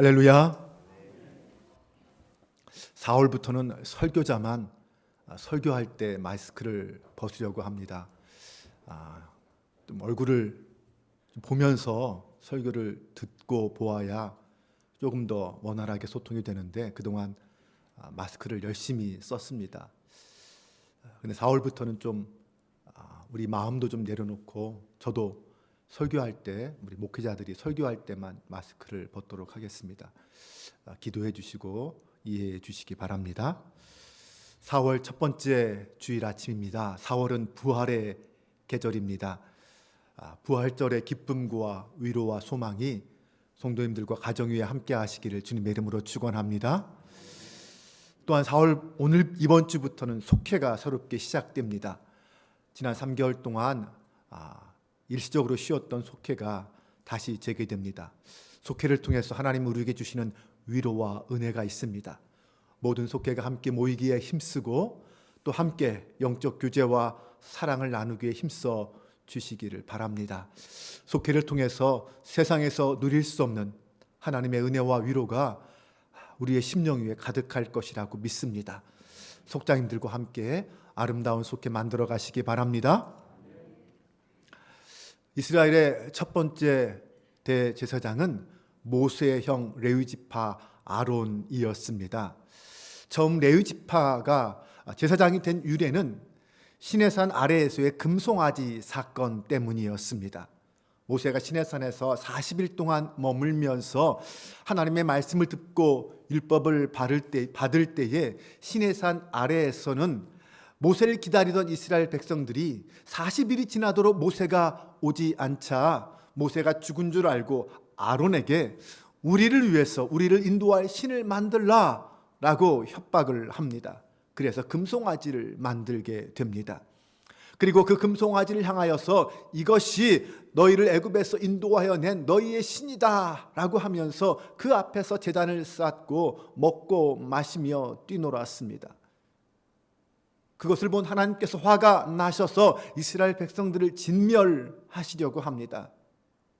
할렐루야. 4월부터는 설교자만 설교할 때 마스크를 벗으려고 합니다. 좀 얼굴을 보면서 설교를 듣고 보아야 조금 더 원활하게 소통이 되는데 그동안 마스크를 열심히 썼습니다. 근데 4월부터는 좀 우리 마음도 좀 내려놓고 저도 설교할 때 우리 목회자들이 설교할 때만 마스크를 벗도록 하겠습니다. 기도해 주시고 이해해 주시기 바랍니다. 4월 첫 번째 주일 아침입니다. 4월은 부활의 계절입니다. 부활절의 기쁨과 위로와 소망이 성도님들과 가정 위에 함께 하시기를 주님의 이름으로 축원합니다. 또한 4월 오늘 이번 주부터는 속회가 새롭게 시작됩니다. 지난 3개월 동안 일시적으로 쉬었던 속회가 다시 재개됩니다. 속회를 통해서 하나님 우리에게 주시는 위로와 은혜가 있습니다. 모든 속회가 함께 모이기에 힘쓰고 또 함께 영적 교제와 사랑을 나누기에 힘써 주시기를 바랍니다. 속회를 통해서 세상에서 누릴 수 없는 하나님의 은혜와 위로가 우리의 심령 위에 가득할 것이라고 믿습니다. 속장님들과 함께 아름다운 속회 만들어 가시기 바랍니다. 이스라엘의 첫 번째 대제사장은 모세의 형 레위지파 아론이었습니다. 처음 레위지파가 제사장이 된 유래는 시내산 아래에서의 금송아지 사건 때문이었습니다. 모세가 시내산에서 40일 동안 머물면서 하나님의 말씀을 듣고 율법을 받을 때에 시내산 아래에서는 모세를 기다리던 이스라엘 백성들이 40일이 지나도록 모세가 오지 않자 모세가 죽은 줄 알고 아론에게 우리를 위해서 우리를 인도할 신을 만들라라고 협박을 합니다. 그래서 금송아지를 만들게 됩니다. 그리고 그 금송아지를 향하여서 이것이 너희를 애굽에서 인도하여 낸 너희의 신이다 라고 하면서 그 앞에서 제단을 쌓고 먹고 마시며 뛰놀았습니다. 그것을 본 하나님께서 화가 나셔서 이스라엘 백성들을 진멸하시려고 합니다.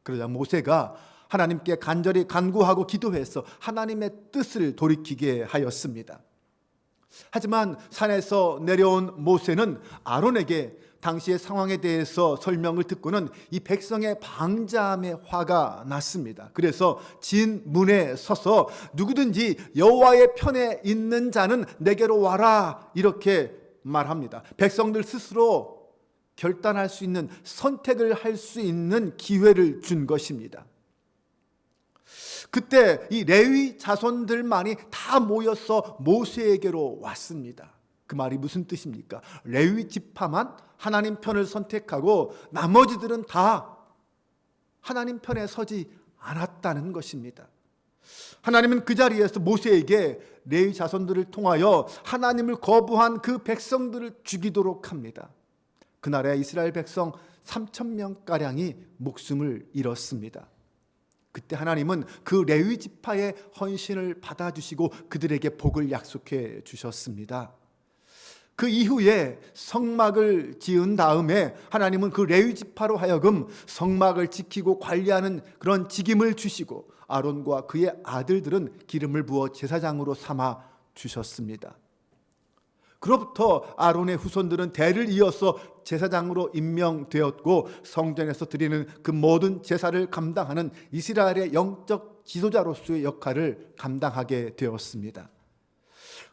그러자 모세가 하나님께 간절히 간구하고 기도해서 하나님의 뜻을 돌이키게 하였습니다. 하지만 산에서 내려온 모세는 아론에게 당시의 상황에 대해서 설명을 듣고는 이 백성의 방자함에 화가 났습니다. 그래서 진문에 서서 누구든지 여호와의 편에 있는 자는 내게로 와라 이렇게 말합니다. 백성들 스스로 결단할 수 있는 선택을 할 수 있는 기회를 준 것입니다. 그때 이 레위 자손들만이 다 모여서 모세에게로 왔습니다. 그 말이 무슨 뜻입니까? 레위 지파만 하나님 편을 선택하고 나머지들은 다 하나님 편에 서지 않았다는 것입니다. 하나님은 그 자리에서 모세에게 레위 자손들을 통하여 하나님을 거부한 그 백성들을 죽이도록 합니다. 그날에 이스라엘 백성 3,000명가량이 목숨을 잃었습니다. 그때 하나님은 그 레위 지파의 헌신을 받아주시고 그들에게 복을 약속해 주셨습니다. 그 이후에 성막을 지은 다음에 하나님은 그 레위 지파로 하여금 성막을 지키고 관리하는 그런 직임을 주시고 아론과 그의 아들들은 기름을 부어 제사장으로 삼아 주셨습니다. 그로부터 아론의 후손들은 대를 이어서 제사장으로 임명되었고 성전에서 드리는 그 모든 제사를 감당하는 이스라엘의 영적 지도자로서의 역할을 감당하게 되었습니다.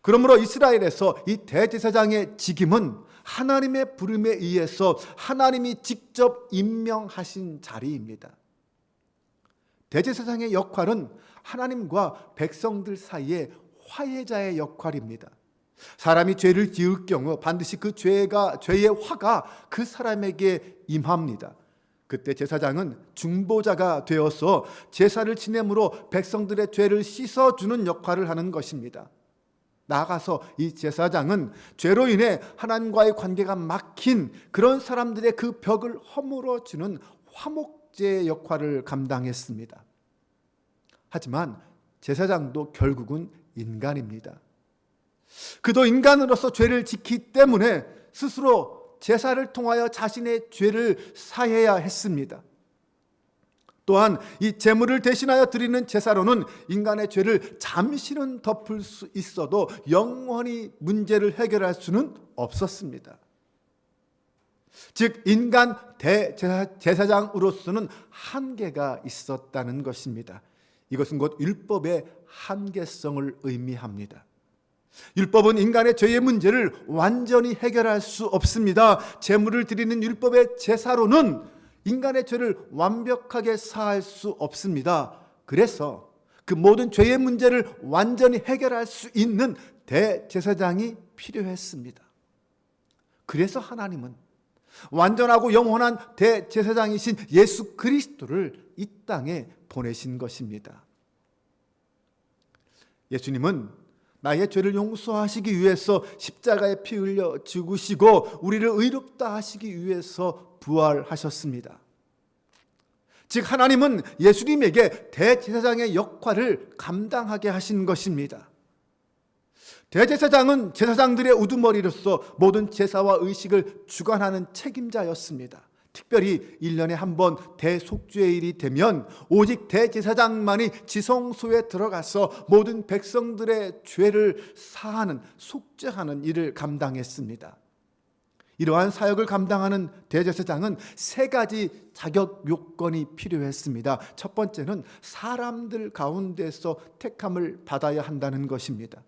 그러므로 이스라엘에서 이 대제사장의 직임은 하나님의 부름에 의해서 하나님이 직접 임명하신 자리입니다. 대제사장의 역할은 하나님과 백성들 사이의 화해자의 역할입니다. 사람이 죄를 지을 경우 반드시 그 죄의 화가 그 사람에게 임합니다. 그때 제사장은 중보자가 되어서 제사를 지냄으로 백성들의 죄를 씻어주는 역할을 하는 것입니다. 나아가서 이 제사장은 죄로 인해 하나님과의 관계가 막힌 그런 사람들의 그 벽을 허물어주는 화목제의 역할을 감당했습니다. 하지만 제사장도 결국은 인간입니다. 그도 인간으로서 죄를 짓기 때문에 스스로 제사를 통하여 자신의 죄를 사해야 했습니다. 또한 이 제물을 대신하여 드리는 제사로는 인간의 죄를 잠시는 덮을 수 있어도 영원히 문제를 해결할 수는 없었습니다. 즉 인간 대제사장으로서는 한계가 있었다는 것입니다. 이것은 곧 율법의 한계성을 의미합니다. 율법은 인간의 죄의 문제를 완전히 해결할 수 없습니다. 제물을 드리는 율법의 제사로는 인간의 죄를 완벽하게 사할 수 없습니다. 그래서 그 모든 죄의 문제를 완전히 해결할 수 있는 대제사장이 필요했습니다. 그래서 하나님은 완전하고 영원한 대제사장이신 예수 그리스도를 이 땅에 보내신 것입니다. 예수님은 나의 죄를 용서하시기 위해서 십자가에 피 흘려 죽으시고 우리를 의롭다 하시기 위해서 부활하셨습니다. 즉 하나님은 예수님에게 대제사장의 역할을 감당하게 하신 것입니다. 대제사장은 제사장들의 우두머리로서 모든 제사와 의식을 주관하는 책임자였습니다. 특별히 1년에 한 번 대속죄일이 되면 오직 대제사장만이 지성소에 들어가서 모든 백성들의 죄를 사하는 속죄하는 일을 감당했습니다. 이러한 사역을 감당하는 대제사장은 세 가지 자격 요건이 필요했습니다. 첫 번째는 사람들 가운데서 택함을 받아야 한다는 것입니다.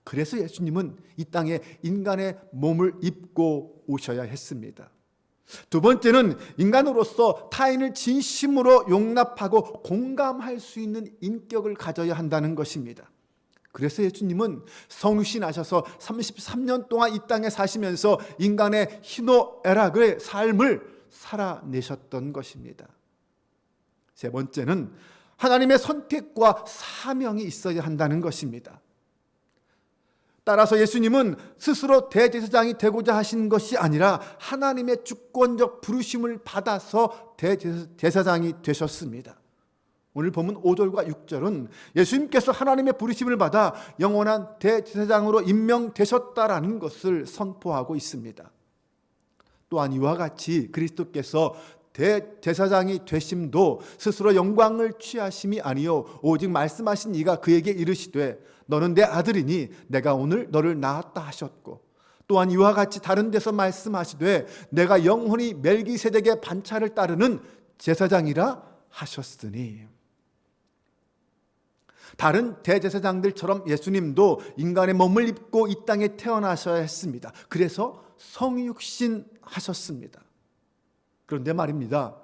그래서 예수님은 이 땅에 인간의 몸을 입고 오셔야 했습니다. 두 번째는 인간으로서 타인을 진심으로 용납하고 공감할 수 있는 인격을 가져야 한다는 것입니다. 그래서 예수님은 성육신하셔서 33년 동안 이 땅에 사시면서 인간의 희노애락의 삶을 살아내셨던 것입니다. 세 번째는 하나님의 선택과 사명이 있어야 한다는 것입니다. 따라서 예수님은 스스로 대제사장이 되고자 하신 것이 아니라 하나님의 주권적 부르심을 받아서 대제사장이 되셨습니다. 오늘 본문 5절과 6절은 예수님께서 하나님의 부르심을 받아 영원한 대제사장으로 임명되셨다라는 것을 선포하고 있습니다. 또한 이와 같이 그리스도께서 대제사장이 되심도 스스로 영광을 취하심이 아니요 오직 말씀하신 이가 그에게 이르시되 너는 내 아들이니 내가 오늘 너를 낳았다 하셨고 또한 이와 같이 다른 데서 말씀하시되 내가 영원히 멜기세덱의 반차를 따르는 제사장이라 하셨으니. 다른 대제사장들처럼 예수님도 인간의 몸을 입고 이 땅에 태어나셔야 했습니다. 그래서 성육신 하셨습니다. 그런데 말입니다,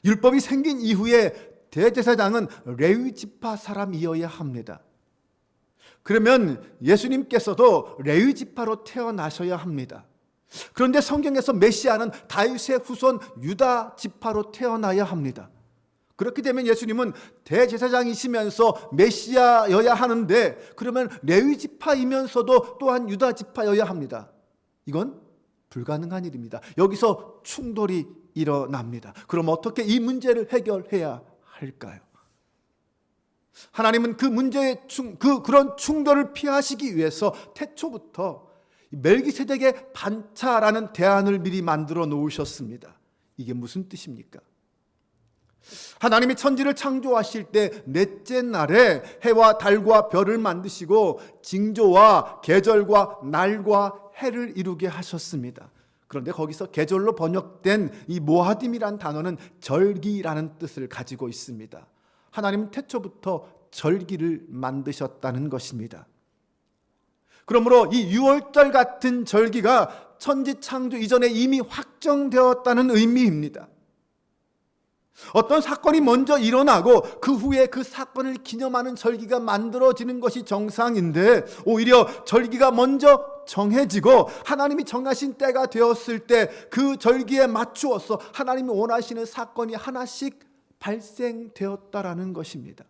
율법이 생긴 이후에 대제사장은 레위 지파 사람이어야 합니다. 그러면 예수님께서도 레위 지파로 태어나셔야 합니다. 그런데 성경에서 메시아는 다윗의 후손 유다 지파로 태어나야 합니다. 그렇게 되면 예수님은 대제사장이시면서 메시아여야 하는데 그러면 레위 지파이면서도 또한 유다 지파여야 합니다. 이건 불가능한 일입니다. 여기서 충돌이 일어납니다. 그럼 어떻게 이 문제를 해결해야 할까요? 하나님은 그 문제의 그런 충돌을 피하시기 위해서 태초부터 멜기세덱의 반차라는 대안을 미리 만들어 놓으셨습니다. 이게 무슨 뜻입니까? 하나님이 천지를 창조하실 때 넷째 날에 해와 달과 별을 만드시고 징조와 계절과 날과 해를 이루게 하셨습니다. 그런데 거기서 계절로 번역된 이 모하딤이란 단어는 절기라는 뜻을 가지고 있습니다. 하나님은 태초부터 절기를 만드셨다는 것입니다. 그러므로 이 유월절 같은 절기가 천지 창조 이전에 이미 확정되었다는 의미입니다. 어떤 사건이 먼저 일어나고 그 후에 그 사건을 기념하는 절기가 만들어지는 것이 정상인데 오히려 절기가 먼저 정해지고 하나님이 정하신 때가 되었을 때 그 절기에 맞추어서 하나님이 원하시는 사건이 하나씩 발생되었다라는 것입니다.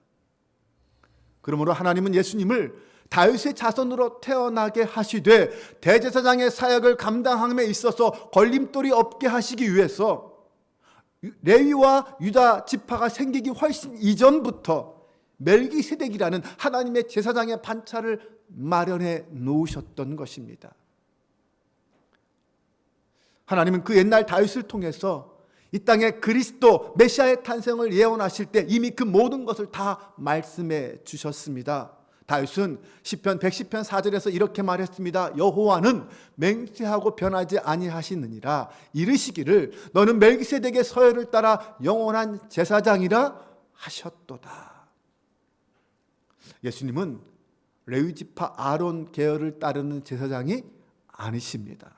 그러므로 하나님은 예수님을 다윗의 자손으로 태어나게 하시되 대제사장의 사역을 감당함에 있어서 걸림돌이 없게 하시기 위해서 레위와 유다 지파가 생기기 훨씬 이전부터 멜기세덱이라는 하나님의 제사장의 반차를 마련해 놓으셨던 것입니다. 하나님은 그 옛날 다윗을 통해서 이 땅에 그리스도 메시아의 탄생을 예언하실 때 이미 그 모든 것을 다 말씀해 주셨습니다. 다윗은 시편 110편 4절에서 이렇게 말했습니다. 여호와는 맹세하고 변하지 아니하시느니라. 이르시기를 너는 멜기세덱의 서열을 따라 영원한 제사장이라 하셨도다. 예수님은 레위지파 아론 계열을 따르는 제사장이 아니십니다.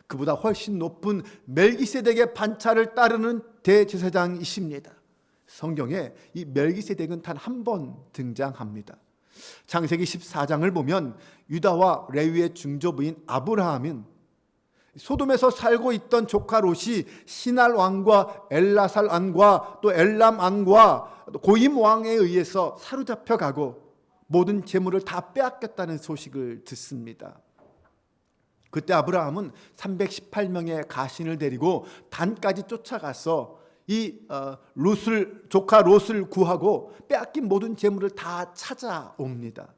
그보다 훨씬 높은 멜기세덱의 반차를 따르는 대제사장이십니다. 성경에 이 멜기세덱은 단 한 번 등장합니다. 창세기 14장을 보면 유다와 레위의 중조부인 아브라함은 소돔에서 살고 있던 조카 롯이 시날 왕과 엘라살 왕과 또 엘람 왕과 고임 왕에 의해서 사로잡혀 가고 모든 재물을 다 빼앗겼다는 소식을 듣습니다. 그때 아브라함은 318명의 가신을 데리고 단까지 쫓아가서 이 조카 롯을 구하고 빼앗긴 모든 재물을 다 찾아옵니다.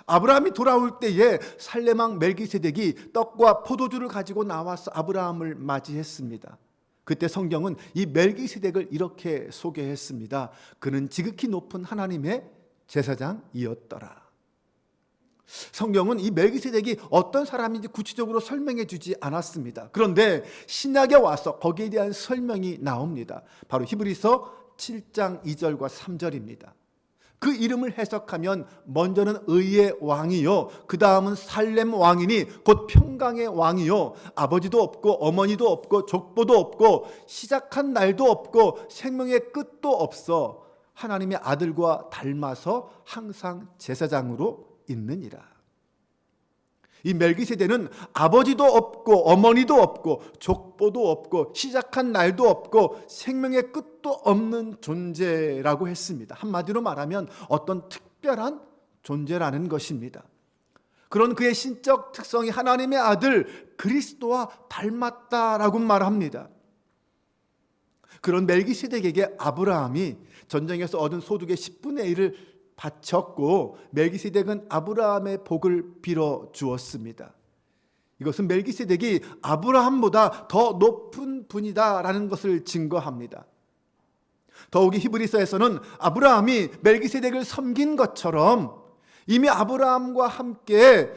아브라함이 돌아올 때에 살레망 멜기세덱이 떡과 포도주를 가지고 나와서 아브라함을 맞이했습니다. 그때 성경은 이 멜기세덱을 이렇게 소개했습니다. 그는 지극히 높은 하나님의 제사장이었더라. 성경은 이 멜기세덱이 어떤 사람인지 구체적으로 설명해 주지 않았습니다. 그런데 신약에 와서 거기에 대한 설명이 나옵니다. 바로 히브리서 7장 2절과 3절입니다. 그 이름을 해석하면 먼저는 의의 왕이요, 그 다음은 살렘 왕이니 곧 평강의 왕이요, 아버지도 없고 어머니도 없고 족보도 없고 시작한 날도 없고 생명의 끝도 없어 하나님의 아들과 닮아서 항상 제사장으로 있느니라. 이 멜기세덱은 아버지도 없고 어머니도 없고 족보도 없고 시작한 날도 없고 생명의 끝도 없는 존재라고 했습니다. 한마디로 말하면 어떤 특별한 존재라는 것입니다. 그런 그의 신적 특성이 하나님의 아들 그리스도와 닮았다라고 말합니다. 그런 멜기세덱에게 아브라함이 전쟁에서 얻은 소득의 10분의 1을 바쳤고 멜기세덱은 아브라함의 복을 빌어 주었습니다. 이것은 멜기세덱이 아브라함보다 더 높은 분이다라는 것을 증거합니다. 더욱이 히브리서에서는 아브라함이 멜기세덱을 섬긴 것처럼 이미 아브라함과 함께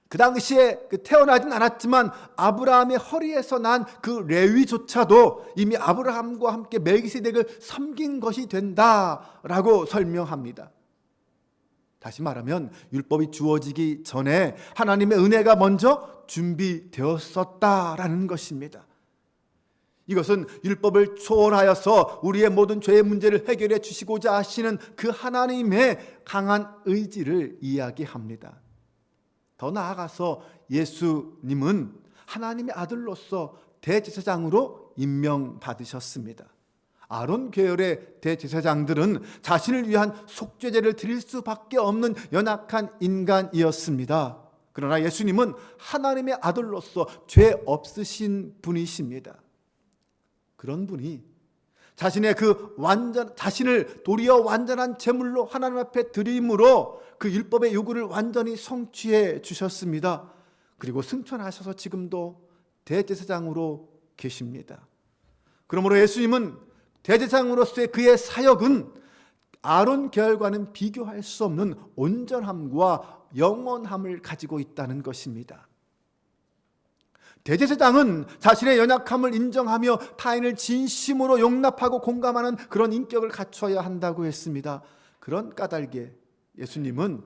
그 당시에 태어나진 않았지만 아브라함의 허리에서 난 그 레위조차도 이미 아브라함과 함께 멜기세덱을 섬긴 것이 된다라고 설명합니다. 다시 말하면 율법이 주어지기 전에 하나님의 은혜가 먼저 준비되었었다라는 것입니다. 이것은 율법을 초월하여서 우리의 모든 죄의 문제를 해결해 주시고자 하시는 그 하나님의 강한 의지를 이야기합니다. 더 나아가서 예수님은 하나님의 아들로서 대제사장으로 임명받으셨습니다. 아론 계열의 대제사장들은 자신을 위한 속죄제를 드릴 수밖에 없는 연약한 인간이었습니다. 그러나 예수님은 하나님의 아들로서 죄 없으신 분이십니다. 그런 분이 자신을 도리어 완전한 제물로 하나님 앞에 드림으로 그 율법의 요구를 완전히 성취해 주셨습니다. 그리고 승천하셔서 지금도 대제사장으로 계십니다. 그러므로 예수님은 대제사장으로서의 그의 사역은 아론 계열과는 비교할 수 없는 온전함과 영원함을 가지고 있다는 것입니다. 대제사장은 자신의 연약함을 인정하며 타인을 진심으로 용납하고 공감하는 그런 인격을 갖춰야 한다고 했습니다. 그런 까닭에 예수님은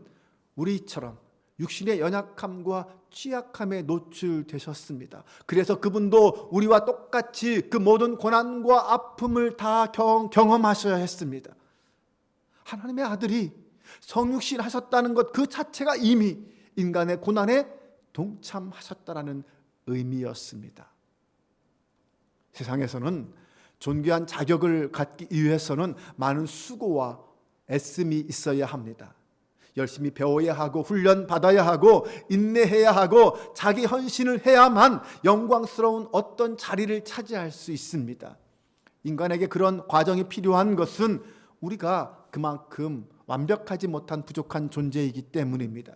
우리처럼 육신의 연약함과 취약함에 노출되셨습니다. 그래서 그분도 우리와 똑같이 그 모든 고난과 아픔을 다 경험하셔야 했습니다. 하나님의 아들이 성육신 하셨다는 것 그 자체가 이미 인간의 고난에 동참하셨다라는 의미였습니다. 세상에서는 존귀한 자격을 갖기 위해서는 많은 수고와 애씀이 있어야 합니다. 열심히 배워야 하고 훈련 받아야 하고 인내해야 하고 자기 헌신을 해야만 영광스러운 어떤 자리를 차지할 수 있습니다. 인간에게 그런 과정이 필요한 것은 우리가 그만큼 완벽하지 못한 부족한 존재이기 때문입니다.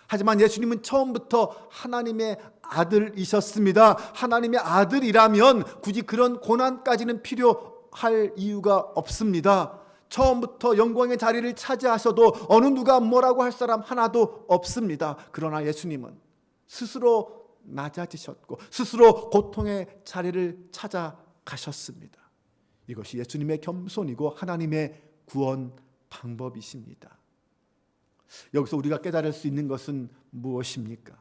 하지만 예수님은 처음부터 하나님의 아들이셨습니다. 하나님의 아들이라면 굳이 그런 고난까지는 필요할 이유가 없습니다. 처음부터 영광의 자리를 차지하셔도 어느 누가 뭐라고 할 사람 하나도 없습니다. 그러나 예수님은 스스로 낮아지셨고 스스로 고통의 자리를 찾아가셨습니다. 이것이 예수님의 겸손이고 하나님의 구원 방법이십니다. 여기서 우리가 깨달을 수 있는 것은 무엇입니까?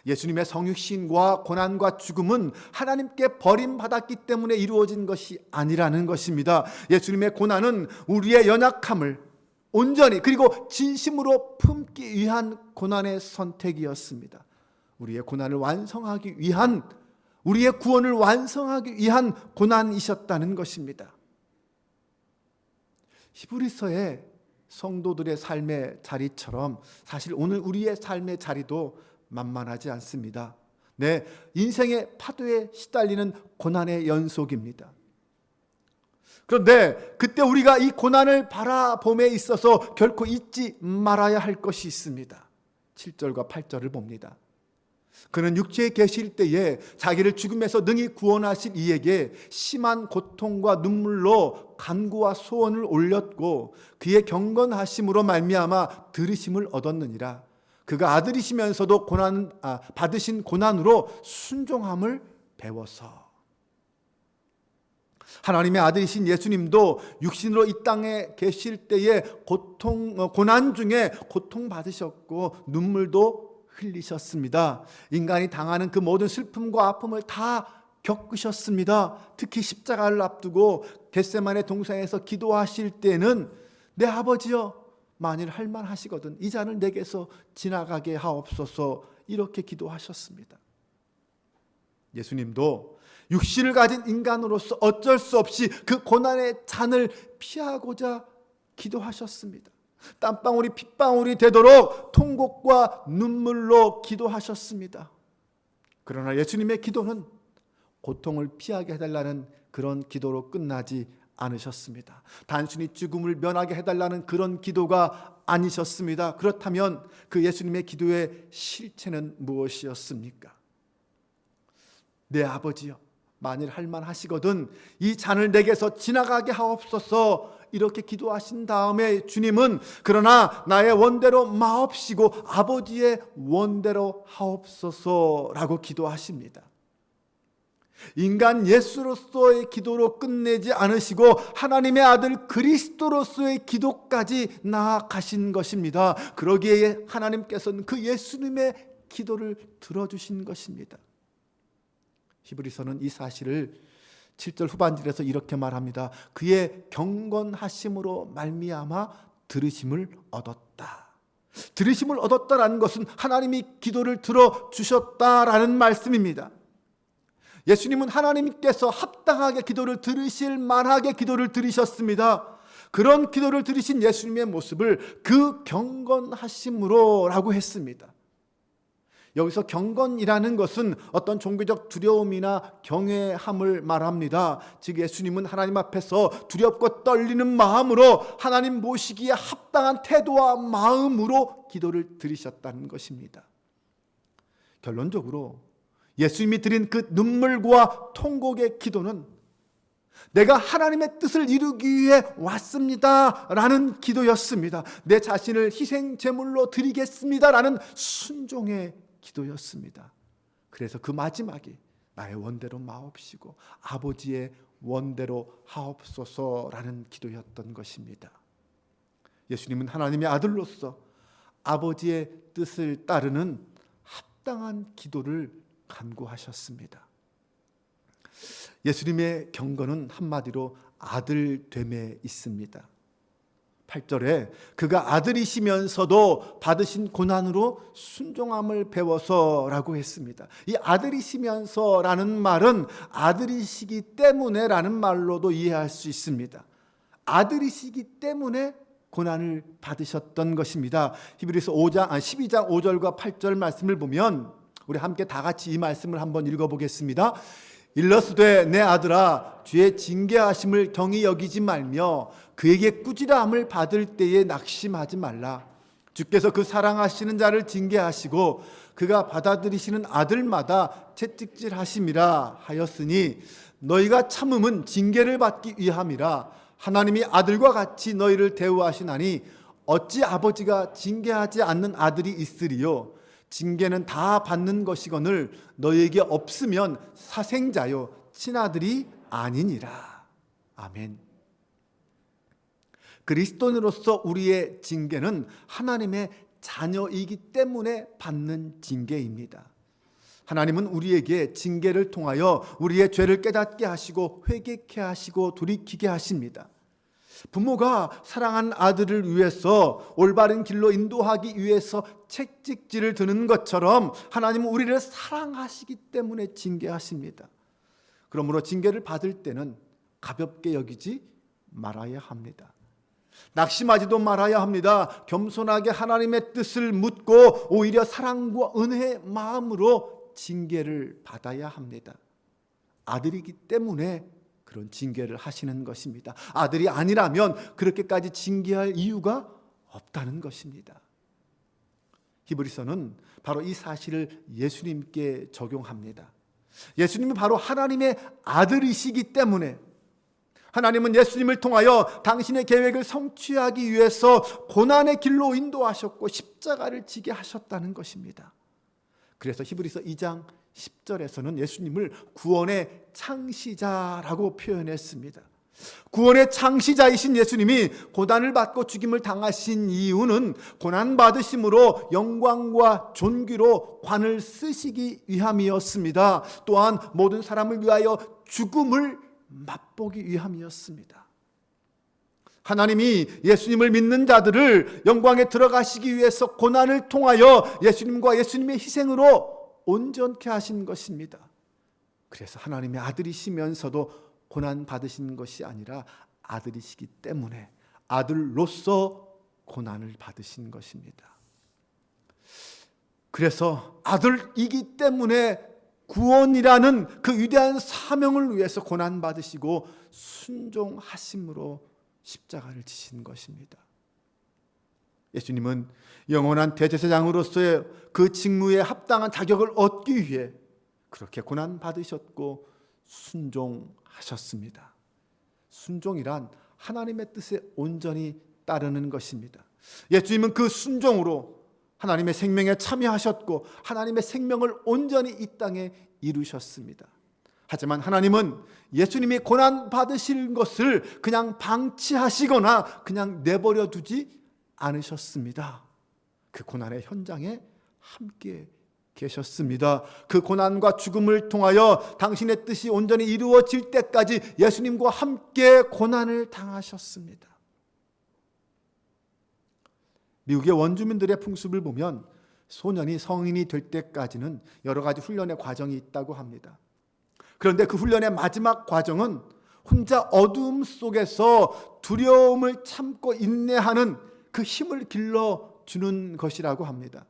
예수님의 성육신과 고난과 죽음은 하나님께 버림받았기 때문에 이루어진 것이 아니라는 것입니다. 예수님의 고난은 우리의 연약함을 온전히 그리고 진심으로 품기 위한 고난의 선택이었습니다. 우리의 고난을 완성하기 위한, 우리의 구원을 완성하기 위한 고난이셨다는 것입니다. 히브리서의 성도들의 삶의 자리처럼 사실 오늘 우리의 삶의 자리도 만만하지 않습니다. 네, 인생의 파도에 시달리는 고난의 연속입니다. 그런데 그때 우리가 이 고난을 바라봄에 있어서 결코 잊지 말아야 할 것이 있습니다. 7절과 8절을 봅니다. 그는 육체에 계실 때에 자기를 죽음에서 능히 구원하실 이에게 심한 고통과 눈물로 간구와 소원을 올렸고 그의 경건하심으로 말미암아 들으심을 얻었느니라. 그가 아들이시면서도 받으신 고난으로 순종함을 배워서. 하나님의 아들이신 예수님도 육신으로 이 땅에 계실 때에 고난 중에 고통받으셨고 눈물도 흘리셨습니다. 인간이 당하는 그 모든 슬픔과 아픔을 다 겪으셨습니다. 특히 십자가를 앞두고 겟세마네 동산에서 기도하실 때는 내 아버지여 만일 할만하시거든 이 잔을 내게서 지나가게 하옵소서 이렇게 기도하셨습니다. 예수님도 육신을 가진 인간으로서 어쩔 수 없이 그 고난의 잔을 피하고자 기도하셨습니다. 땀방울이 핏방울이 되도록 통곡과 눈물로 기도하셨습니다. 그러나 예수님의 기도는 고통을 피하게 해달라는 그런 기도로 끝나지 않으셨습니다. 단순히 죽음을 면하게 해달라는 그런 기도가 아니셨습니다. 그렇다면 그 예수님의 기도의 실체는 무엇이었습니까? 내 아버지여 만일 할만하시거든 이 잔을 내게서 지나가게 하옵소서 이렇게 기도하신 다음에 주님은 그러나 나의 원대로 마옵시고 아버지의 원대로 하옵소서라고 기도하십니다. 인간 예수로서의 기도로 끝내지 않으시고 하나님의 아들 그리스도로서의 기도까지 나아가신 것입니다. 그러기에 하나님께서는 그 예수님의 기도를 들어주신 것입니다. 히브리서는 이 사실을 7절 후반절에서 이렇게 말합니다. 그의 경건하심으로 말미암아 들으심을 얻었다. 들으심을 얻었다라는 것은 하나님이 기도를 들어주셨다라는 말씀입니다. 예수님은 하나님께서 합당하게 기도를 들으실 만하게 기도를 들으셨습니다. 그런 기도를 들으신 예수님의 모습을 그 경건하심으로라고 했습니다. 여기서 경건이라는 것은 어떤 종교적 두려움이나 경외함을 말합니다. 즉 예수님은 하나님 앞에서 두렵고 떨리는 마음으로 하나님 모시기에 합당한 태도와 마음으로 기도를 드리셨다는 것입니다. 결론적으로 예수님이 드린 그 눈물과 통곡의 기도는 내가 하나님의 뜻을 이루기 위해 왔습니다 라는 기도였습니다. 내 자신을 희생 제물로 드리겠습니다 라는 순종의 기도였습니다. 그래서 그 마지막이 나의 원대로 마옵시고 아버지의 원대로 하옵소서라는 기도였던 것입니다. 예수님은 하나님의 아들로서 아버지의 뜻을 따르는 합당한 기도를 간구하셨습니다. 예수님의 경건은 한마디로 아들됨에 있습니다. 8절에 그가 아들이시면서도 받으신 고난으로 순종함을 배워서라고 했습니다. 이 아들이시면서라는 말은 아들이시기 때문에라는 말로도 이해할 수 있습니다. 아들이시기 때문에 고난을 받으셨던 것입니다. 히브리서 12장 5절과 8절 말씀을 보면 우리 함께 다 같이 이 말씀을 한번 읽어보겠습니다. 일러스되 내 아들아 주의 징계하심을 경히 여기지 말며 그에게 꾸지람을 받을 때에 낙심하지 말라. 주께서 그 사랑하시는 자를 징계하시고 그가 받아들이시는 아들마다 채찍질하심이라 하였으니 너희가 참음은 징계를 받기 위함이라. 하나님이 아들과 같이 너희를 대우하시나니 어찌 아버지가 징계하지 않는 아들이 있으리요. 징계는 다 받는 것이거늘 너희에게 없으면 사생자요 친아들이 아니니라. 아멘. 그리스도인으로서 우리의 징계는 하나님의 자녀이기 때문에 받는 징계입니다. 하나님은 우리에게 징계를 통하여 우리의 죄를 깨닫게 하시고 회개케 하시고 돌이키게 하십니다. 부모가 사랑하는 아들을 위해서 올바른 길로 인도하기 위해서 채찍질을 드는 것처럼 하나님은 우리를 사랑하시기 때문에 징계하십니다. 그러므로 징계를 받을 때는 가볍게 여기지 말아야 합니다. 낙심하지도 말아야 합니다. 겸손하게 하나님의 뜻을 묻고 오히려 사랑과 은혜의 마음으로 징계를 받아야 합니다. 아들이기 때문에 그런 징계를 하시는 것입니다. 아들이 아니라면 그렇게까지 징계할 이유가 없다는 것입니다. 히브리서는 바로 이 사실을 예수님께 적용합니다. 예수님이 바로 하나님의 아들이시기 때문에 하나님은 예수님을 통하여 당신의 계획을 성취하기 위해서 고난의 길로 인도하셨고 십자가를 지게 하셨다는 것입니다. 그래서 히브리서 2장 10절에서는 예수님을 구원의 창시자라고 표현했습니다. 구원의 창시자이신 예수님이 고난을 받고 죽임을 당하신 이유는 고난 받으심으로 영광과 존귀로 관을 쓰시기 위함이었습니다. 또한 모든 사람을 위하여 죽음을 맛보기 위함이었습니다. 하나님이 예수님을 믿는 자들을 영광에 들어가시기 위해서 고난을 통하여 예수님과 예수님의 희생으로 온전케 하신 것입니다. 그래서 하나님의 아들이시면서도 고난 받으신 것이 아니라 아들이시기 때문에 아들로서 고난을 받으신 것입니다. 그래서 아들이기 때문에 구원이라는 그 위대한 사명을 위해서 고난 받으시고 순종하심으로 십자가를 지신 것입니다. 예수님은 영원한 대제사장으로서의 그 직무에 합당한 자격을 얻기 위해 그렇게 고난 받으셨고 순종하셨습니다. 순종이란 하나님의 뜻에 온전히 따르는 것입니다. 예수님은 그 순종으로 하나님의 생명에 참여하셨고 하나님의 생명을 온전히 이 땅에 이루셨습니다. 하지만 하나님은 예수님이 고난 받으실 것을 그냥 방치하시거나 그냥 내버려 두지 않으셨습니다. 그 고난의 현장에 함께 계셨습니다. 그 고난과 죽음을 통하여 당신의 뜻이 온전히 이루어질 때까지 예수님과 함께 고난을 당하셨습니다. 미국의 원주민들의 풍습을 보면 소년이 성인이 될 때까지는 여러 가지 훈련의 과정이 있다고 합니다. 그런데 그 훈련의 마지막 과정은 혼자 어두움 속에서 두려움을 참고 인내하는 그 힘을 길러주는 것이라고 합니다.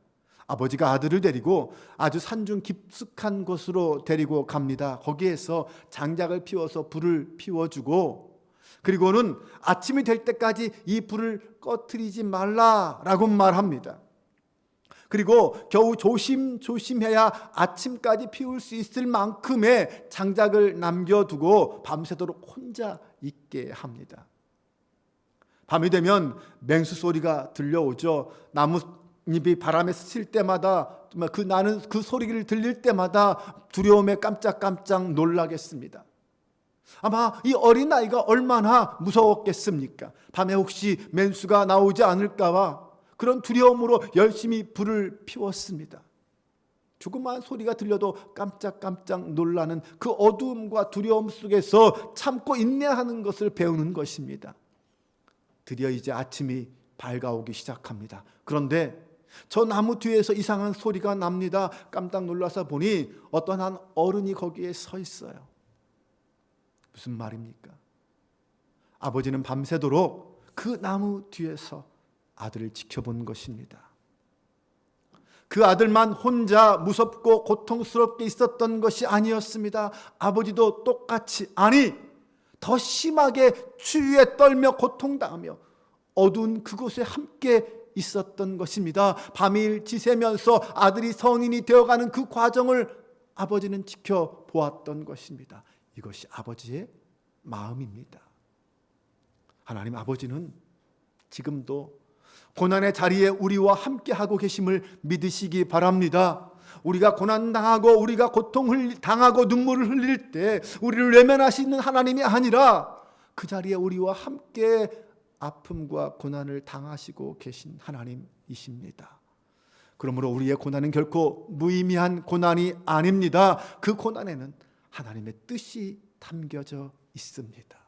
아버지가 아들을 데리고 아주 산중 깊숙한 곳으로 데리고 갑니다. 거기에서 장작을 피워서 불을 피워주고 그리고는 아침이 될 때까지 이 불을 꺼트리지 말라라고 말합니다. 그리고 겨우 조심해야 아침까지 피울 수 있을 만큼의 장작을 남겨두고 밤새도록 혼자 있게 합니다. 밤이 되면 맹수 소리가 들려오죠. 나뭇잎이 바람에 스칠 때마다 나는 그 소리를 들릴 때마다 두려움에 깜짝깜짝 놀라겠습니다. 아마 이 어린아이가 얼마나 무서웠겠습니까? 밤에 혹시 맹수가 나오지 않을까봐 그런 두려움으로 열심히 불을 피웠습니다. 조그마한 소리가 들려도 깜짝깜짝 놀라는 그 어두움과 두려움 속에서 참고 인내하는 것을 배우는 것입니다. 드디어 이제 아침이 밝아오기 시작합니다. 그런데 저 나무 뒤에서 이상한 소리가 납니다. 깜짝 놀라서 보니 어떤 한 어른이 거기에 서 있어요. 무슨 말입니까? 아버지는 밤새도록 그 나무 뒤에서 아들을 지켜본 것입니다. 그 아들만 혼자 무섭고 고통스럽게 있었던 것이 아니었습니다. 아버지도 똑같이, 아니 더 심하게 추위에 떨며 고통당하며 어두운 그곳에 함께 있었던 것입니다. 밤일 지새면서 아들이 성인이 되어가는 그 과정을 아버지는 지켜보았던 것입니다. 이것이 아버지의 마음입니다. 하나님 아버지는 지금도 고난의 자리에 우리와 함께하고 계심을 믿으시기 바랍니다. 우리가 고난당하고 우리가 고통을 당하고 눈물을 흘릴 때 우리를 외면하시는 하나님이 아니라 그 자리에 우리와 함께 아픔과 고난을 당하시고 계신 하나님이십니다. 그러므로 우리의 고난은 결코 무의미한 고난이 아닙니다. 그 고난에는 하나님의 뜻이 담겨져 있습니다.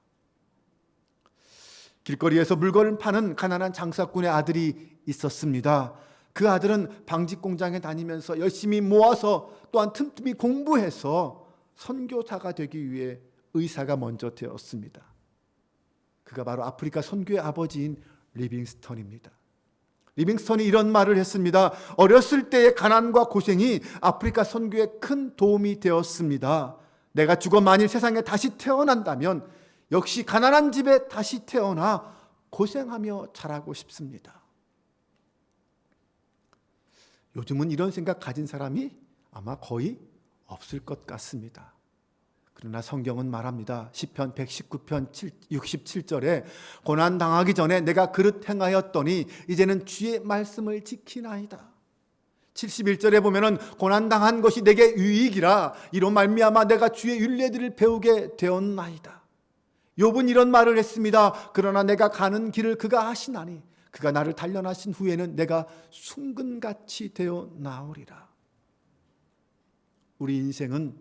길거리에서 물건을 파는 가난한 장사꾼의 아들이 있었습니다. 그 아들은 방직 공장에 다니면서 열심히 모아서 또한 틈틈이 공부해서 선교사가 되기 위해 의사가 먼저 되었습니다. 그가 바로 아프리카 선교의 아버지인 리빙스턴입니다. 리빙스턴이 이런 말을 했습니다. 어렸을 때의 가난과 고생이 아프리카 선교에 큰 도움이 되었습니다. 내가 죽어 만일 세상에 다시 태어난다면 역시 가난한 집에 다시 태어나 고생하며 자라고 싶습니다. 요즘은 이런 생각 가진 사람이 아마 거의 없을 것 같습니다. 그러나 성경은 말합니다. 시편 119편 67절에 고난당하기 전에 내가 그릇 행하였더니 이제는 주의 말씀을 지키나이다. 71절에 보면은 고난당한 것이 내게 유익이라 이로 말미암아 내가 주의 율례들을 배우게 되었나이다. 욥은 이런 말을 했습니다. 그러나 내가 가는 길을 그가 아시나니 그가 나를 단련하신 후에는 내가 순금같이 되어 나오리라. 우리 인생은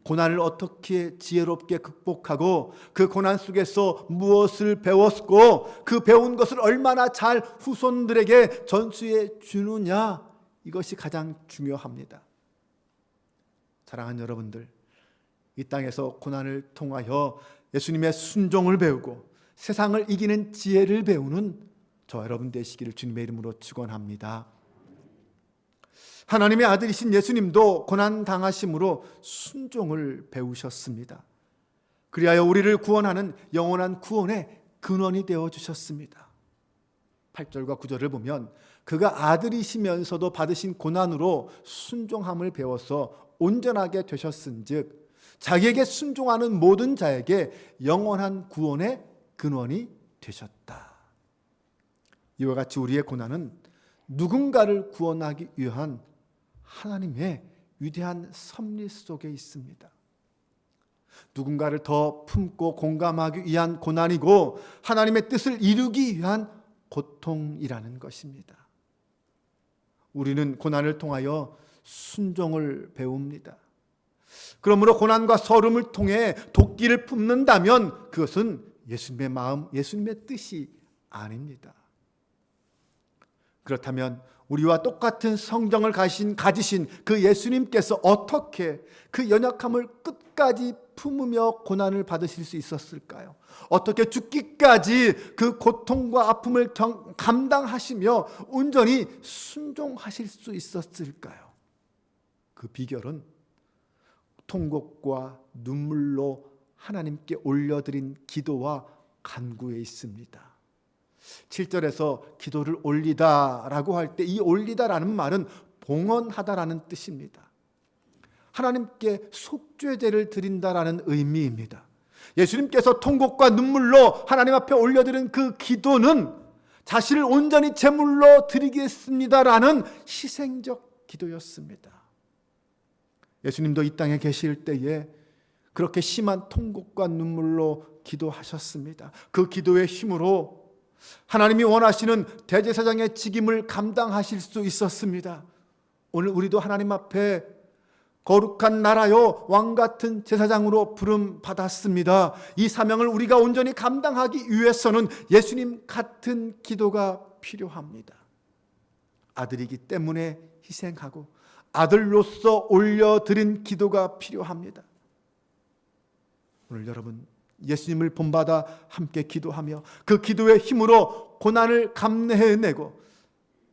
고난을 어떻게 지혜롭게 극복하고 그 고난 속에서 무엇을 배웠고 그 배운 것을 얼마나 잘 후손들에게 전수해 주느냐, 이것이 가장 중요합니다. 사랑하는 여러분들, 이 땅에서 고난을 통하여 예수님의 순종을 배우고 세상을 이기는 지혜를 배우는 저 여러분 되시기를 주님의 이름으로 축원합니다. 하나님의 아들이신 예수님도 고난 당하심으로 순종을 배우셨습니다. 그리하여 우리를 구원하는 영원한 구원의 근원이 되어 주셨습니다. 8절과 9절을 보면 그가 아들이시면서도 받으신 고난으로 순종함을 배워서 온전하게 되셨은즉 자기에게 순종하는 모든 자에게 영원한 구원의 근원이 되셨다. 이와 같이 우리의 고난은 누군가를 구원하기 위한 하나님의 위대한 섭리 속에 있습니다. 누군가를 더 품고 공감하기 위한 고난이고 하나님의 뜻을 이루기 위한 고통이라는 것입니다. 우리는 고난을 통하여 순종을 배웁니다. 그러므로 고난과 서름을 통해 도끼를 품는다면 그것은 예수님의 마음, 예수님의 뜻이 아닙니다. 그렇다면 우리와 똑같은 성정을 가지신 그 예수님께서 어떻게 그 연약함을 끝까지 품으며 고난을 받으실 수 있었을까요? 어떻게 죽기까지 그 고통과 아픔을 감당하시며 온전히 순종하실 수 있었을까요? 그 비결은 통곡과 눈물로 하나님께 올려드린 기도와 간구에 있습니다. 7절에서 기도를 올리다라고 할 때 이 올리다라는 말은 봉헌하다라는 뜻입니다. 하나님께 속죄제를 드린다라는 의미입니다. 예수님께서 통곡과 눈물로 하나님 앞에 올려드린 그 기도는 자신을 온전히 제물로 드리겠습니다라는 희생적 기도였습니다. 예수님도 이 땅에 계실 때에 그렇게 심한 통곡과 눈물로 기도하셨습니다. 그 기도의 힘으로 하나님이 원하시는 대제사장의 직임을 감당하실 수 있었습니다. 오늘 우리도 하나님 앞에 거룩한 나라요 왕같은 제사장으로 부름 받았습니다. 이 사명을 우리가 온전히 감당하기 위해서는 예수님 같은 기도가 필요합니다. 아들이기 때문에 희생하고 아들로서 올려드린 기도가 필요합니다. 오늘 여러분 예수님을 본받아 함께 기도하며 그 기도의 힘으로 고난을 감내해내고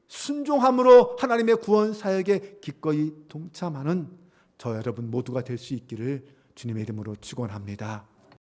순종함으로 하나님의 구원 사역에 기꺼이 동참하는 저 여러분 모두가 될 수 있기를 주님의 이름으로 축원합니다.